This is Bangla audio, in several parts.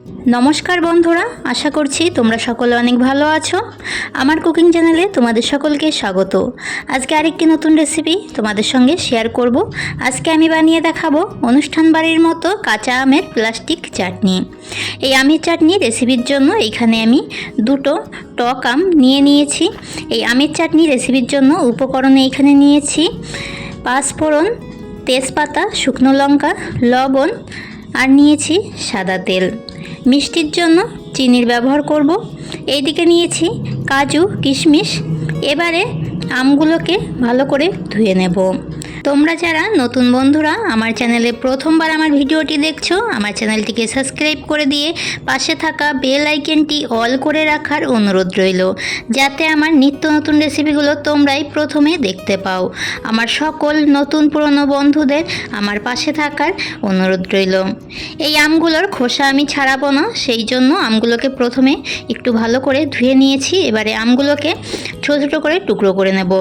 নমস্কার বন্ধুরা, আশা করছি তোমরা সকলে অনেক ভালো আছো। আমার কুকিং চ্যানেলে তোমাদের সকলকে স্বাগত। আজকে আরেকটি নতুন রেসিপি তোমাদের সঙ্গে শেয়ার করব। আজকে আমি বানিয়ে দেখাবো অনুষ্ঠান বাড়ির মতো কাঁচা আমের প্লাস্টিক চাটনি। এই আমের চাটনি রেসিপির জন্য এইখানে আমি দুটো টক আম নিয়েছি। এই আমের চাটনি রেসিপির জন্য উপকরণে এইখানে নিয়েছি পাঁচফোড়ন, তেজপাতা, শুকনো লঙ্কা, লবণ আর নিয়েছি সাদা তেল। মিষ্টির জন্য চিনির ব্যবহার করব। এইদিকে নিয়েছি কাজু, কিশমিশ। এবারে আমগুলোকে ভালো করে ধুয়ে নেব। তোমরা যারা নতুন বন্ধুরা আমার চ্যানেলে প্রথমবার আমার ভিডিওটি দেখছো, আমার চ্যানেলটিকে সাবস্ক্রাইব করে দিয়ে পাশে থাকা বেল আইকনটি অল করে রাখার অনুরোধ রইল, যাতে আমার নিত্য নতুন রেসিপিগুলো তোমরাই প্রথমে দেখতে পাও। আমার সকল নতুন পুরনো বন্ধুদের আমার পাশে থাকার অনুরোধ রইল। এই আমগুলোর খোসা আমি ছাড়াবো না, সেই জন্য আমগুলোকে প্রথমে একটু ভালো করে ধুয়ে নিয়েছি। এবারে আমগুলোকে ছোটো ছোটো করে টুকরো করে নেব।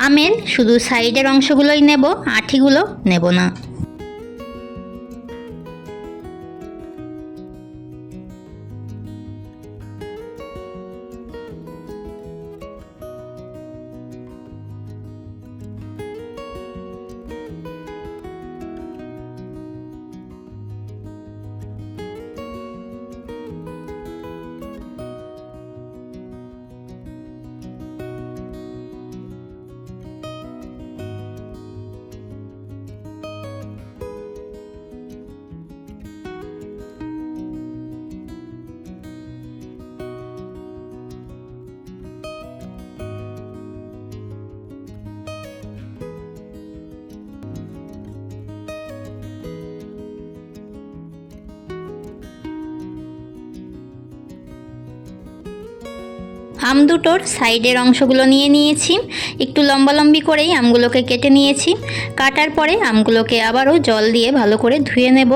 আমের শুধু সাইডের অংশগুলোই নেব, আঠিগুলো নেব না। আম দুটোর সাইডের অংশগুলো নিয়ে নিয়েছি। একটু লম্বালম্বি করেই আমগুলোকে কেটে নিয়েছি। কাটার পরে আমগুলোকে আবারও জল দিয়ে ভালো করে ধুয়ে নেব।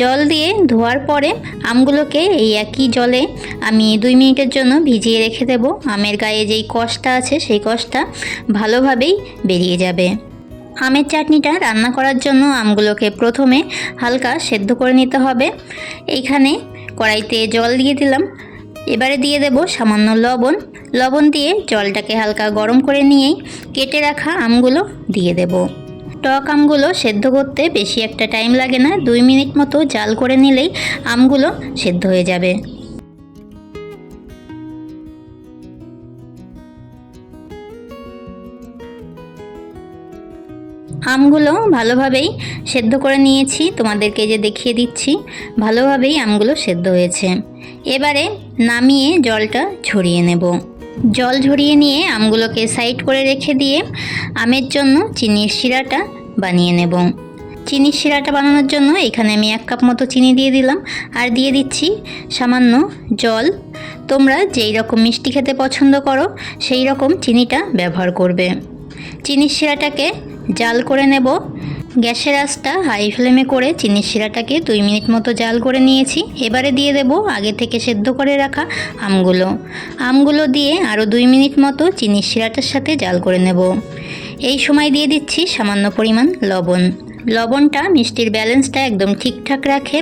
জল দিয়ে ধোয়ার পরে আমগুলোকে এই একই জলে আমি 2 মিনিটের জন্য ভিজিয়ে রেখে দেব। আমের গায়ে যেই কষটা আছে সেই কষটা ভালোভাবেই বেরিয়ে যাবে। আমের চাটনিটা রান্না করার জন্য আমগুলোকে প্রথমে হালকা সেদ্ধ করে নিতে হবে। এইখানে কড়াইতে জল দিয়ে দিলাম। এবারে দিয়ে দেব সামান্য লবণ। লবণ দিয়ে জলটাকে হালকা গরম করে নিয়েই কেটে রাখা আমগুলো দিয়ে দেব। টক আমগুলো সেদ্ধ করতে বেশি একটা টাইম লাগে না, 2 মিনিট মতো জাল করে নিলেই আমগুলো সেদ্ধ হয়ে যাবে। আমগুলো ভালোভাবেই সেদ্ধ করে নিয়েছি, তোমাদেরকে যে দেখিয়ে দিচ্ছি ভালোভাবেই আমগুলো সেদ্ধ হয়েছে। এবারে নামিয়ে জলটা ঝরিয়ে নেব। জল ঝরিয়ে নিয়ে আমগুলোকে সাইড করে রেখে দিয়ে আমের জন্য চিনির শিরাটা বানিয়ে নেব। চিনির শিরাটা বানানোর জন্য এখানে আমি 1 কাপ মতো চিনি দিয়ে দিলাম আর দিয়ে দিচ্ছি সামান্য জল। তোমরা যেই রকম মিষ্টি খেতে পছন্দ করো সেই রকম চিনিটা ব্যবহার করবে। চিনির শিরাটাকে জাল করে নেব। গ্যাসের আঁচটা হাই ফ্লেমে করে চিনির শিরাটাকে 2 মিনিট মতো জাল করে নিয়েছি। এবারে দিয়ে দেব আগে থেকে সেদ্ধ করে রাখা আমগুলো দিয়ে আরও 2 মিনিট মতো চিনির শিরাটার সাথে জাল করে নেব। এই সময় দিয়ে দিচ্ছি সামান্য পরিমাণ লবণ। লবণটা মিষ্টির ব্যালেন্সটা একদম ঠিকঠাক রাখে।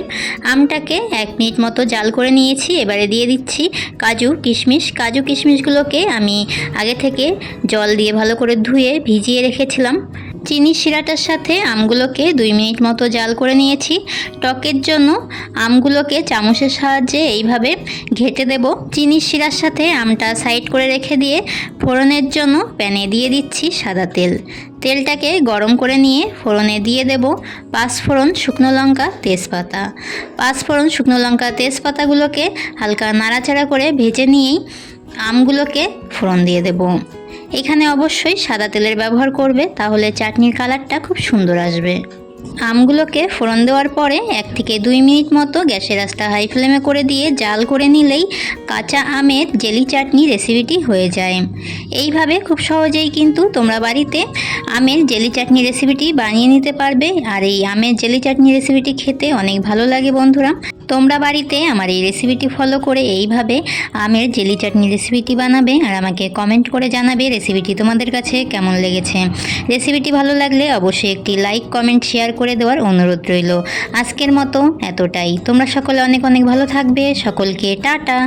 আমটাকে 1 মিনিট মতো জাল করে নিয়েছি। এবারে দিয়ে দিচ্ছি কাজু কিশমিশ। কাজু কিশমিশগুলোকে আমি আগে থেকে জল দিয়ে ভালো করে ধুয়ে ভিজিয়ে রেখেছিলাম। চিনির শিরাটার সাথে আমগুলোকে 2 মিনিট মতো জাল করে নিয়েছি। টকের জন্য আমগুলোকে চামচের সাহায্যে এইভাবে ঘেঁটে দেব। চিনির শিরার সাথে আমটা সাইড করে রেখে দিয়ে ফোড়নের জন্য প্যানে দিয়ে দিচ্ছি সাদা তেল। তেলটাকে গরম করে নিয়ে ফোড়নে দিয়ে দেব পাঁচফোড়ন, শুকনো লঙ্কা, তেজপাতা। পাঁচফোড়ন, শুকনো লঙ্কা, তেজপাতাগুলোকে হালকা নাড়াচাড়া করে ভেজে নিয়েই আমগুলোকে ফোড়ন দিয়ে দেব। এখানে অবশ্যই সাদা তেলের ব্যবহার করবে, তাহলে চাটনির কালারটা খুব সুন্দর আসবে। আমগুলোকে ফোড়ন দেওয়ার পরে 1 থেকে 2 মিনিট মতো গ্যাসের আঁচটা হাই ফ্লেমে করে দিয়ে জাল করে নিলেই কাঁচা আমের জেলি চাটনি রেসিপিটি হয়ে যায়। এইভাবে খুব সহজেই কিন্তু তোমরা বাড়িতে আমের জেলি চাটনি রেসিপিটি বানিয়ে নিতে পারবে। আর এই আমের জেলি চাটনি রেসিপিটি খেতে অনেক ভালো লাগে বন্ধুরা। তোমরা বাড়িতে আমার এই রেসিপিটি ফলো করে এইভাবে আমের জেলি চাটনি রেসিপিটি বানাবে আর আমাকে কমেন্ট করে জানাবে রেসিপিটি তোমাদের কাছে কেমন লেগেছে। রেসিপিটি ভালো লাগলে অবশ্যই একটি লাইক কমেন্ট শেয়ার করে দেওয়ার অনুরোধ রইল। আজকের মতো এতটাই। তোমরা সকলে অনেক অনেক ভালো থাকবে। সকলকে টাটা।